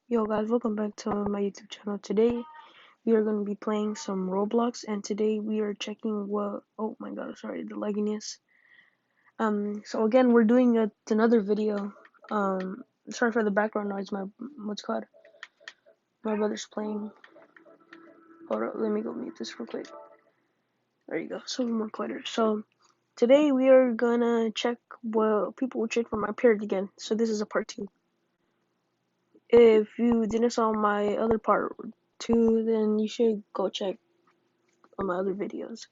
Yo guys, welcome back to my YouTube channel. Today we are going to be playing some Roblox, and today we are checking what, oh my god, sorry, the lagginess. So again, we're doing another video. Sorry for the background noise, what's it called? My brother's playing. Hold up, let me go mute this real quick. There you go, so more quieter. So today we are gonna check what people will trade for my parrot again. So this is a part 2. If you didn't saw my other part 2, then you should go check on my other videos.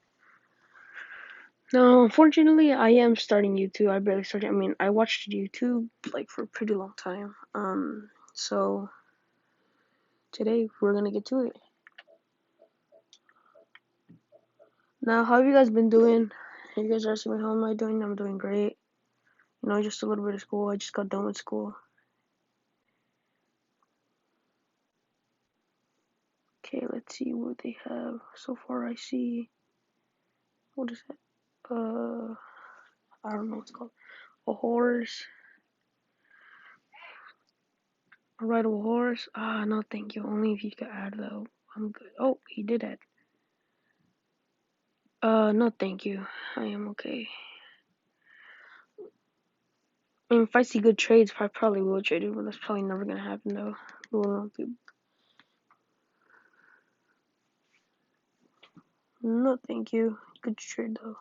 No, unfortunately, I am starting YouTube. I barely started. I mean, I watched YouTube like for a pretty long time. So today we're gonna get to it. Now, how have you guys been doing? You guys are asking me how am I doing? I'm doing great. You know, just a little bit of school. I just got done with school. Okay, let's see what they have. So far, I see. What is that? I don't know what it's called. A horse. A rideable horse. Ah, no, thank you. Only if you could add though. I'm good. Oh, he did add. No, thank you. I am okay. I mean, if I see good trades, I probably will trade it, but that's probably never gonna happen though. No, thank you. Good trade though.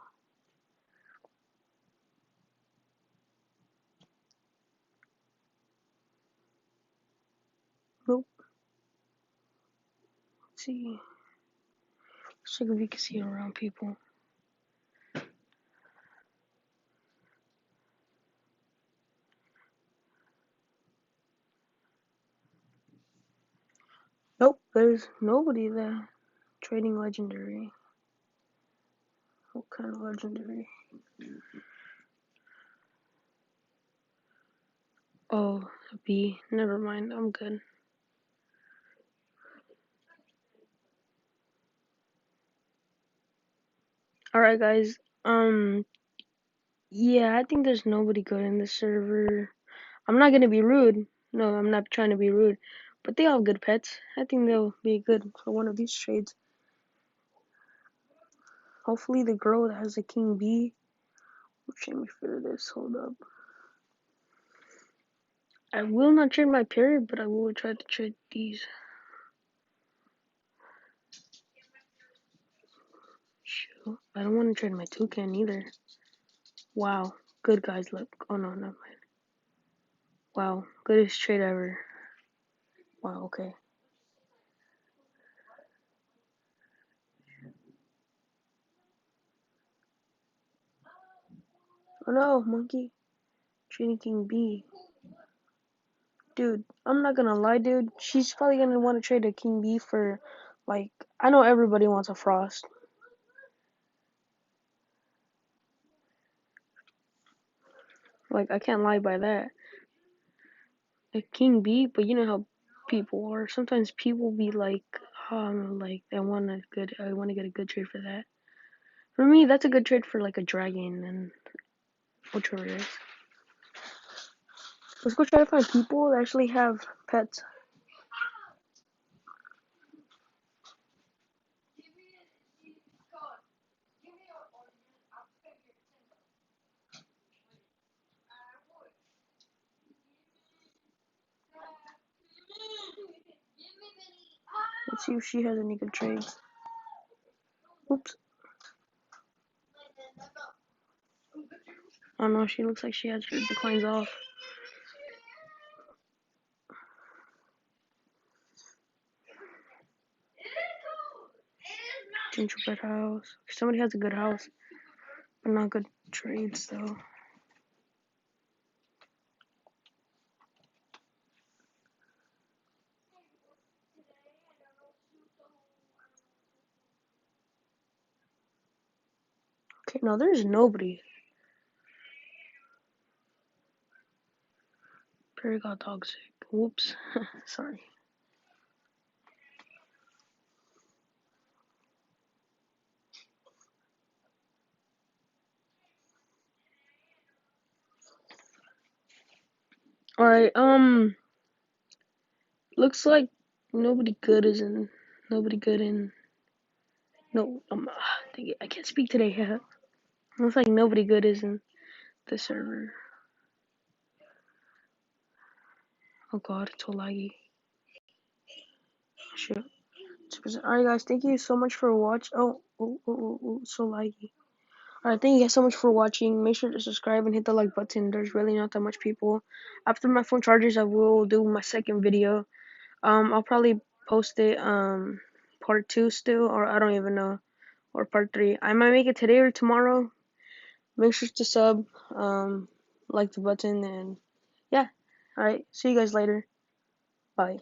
Nope. Let's see. Let's check if we can see it around people. Nope, there's nobody there. Trading legendary. What kind of legendary? Oh, a B. Never mind. I'm good. Alright, guys. Yeah, I think there's nobody good in this server. I'm not gonna be rude. No, I'm not trying to be rude. But they all have good pets. I think they'll be good for one of these trades. Hopefully the girl that has a king bee. Let me figure this. Hold up. I will not trade my period, but I will try to trade these. Shoot. I don't want to trade my toucan either. Wow. Good guys, look. Oh no, never mind. Wow. Goodest trade ever. Wow, okay. Oh no, monkey. Trading king B. Dude, I'm not gonna lie, dude. She's probably gonna want to trade a king B for, like, I know everybody wants a frost. Like, I can't lie by that. A king B, but you know how people are. Sometimes people be like, I want to get a good trade for that. For me, that's a good trade for like a dragon and whichever it is. Let's go try to find people that actually have pets. Let's see if she has any good trades. Oops. Oh no, she looks like she has her declines off. Gingerbread house. Somebody has a good house, but not good trades though. Okay, no, there's nobody. Perry got dog sick. Whoops. Sorry. Alright, Looks like nobody good is in. Nobody good in. No, dang it, I can't speak today. Looks like nobody good is in the server. Oh god, it's so laggy. Shit. Alright, guys, thank you so much for watching. Oh, so laggy. Alright, thank you guys so much for watching. Make sure to subscribe and hit the like button. There's really not that much people. After my phone charges, I will do my second video. I'll probably post it part 2 still, or I don't even know, or part 3. I might make it today or tomorrow. Make sure to sub, like the button, and yeah. Alright, see you guys later. Bye.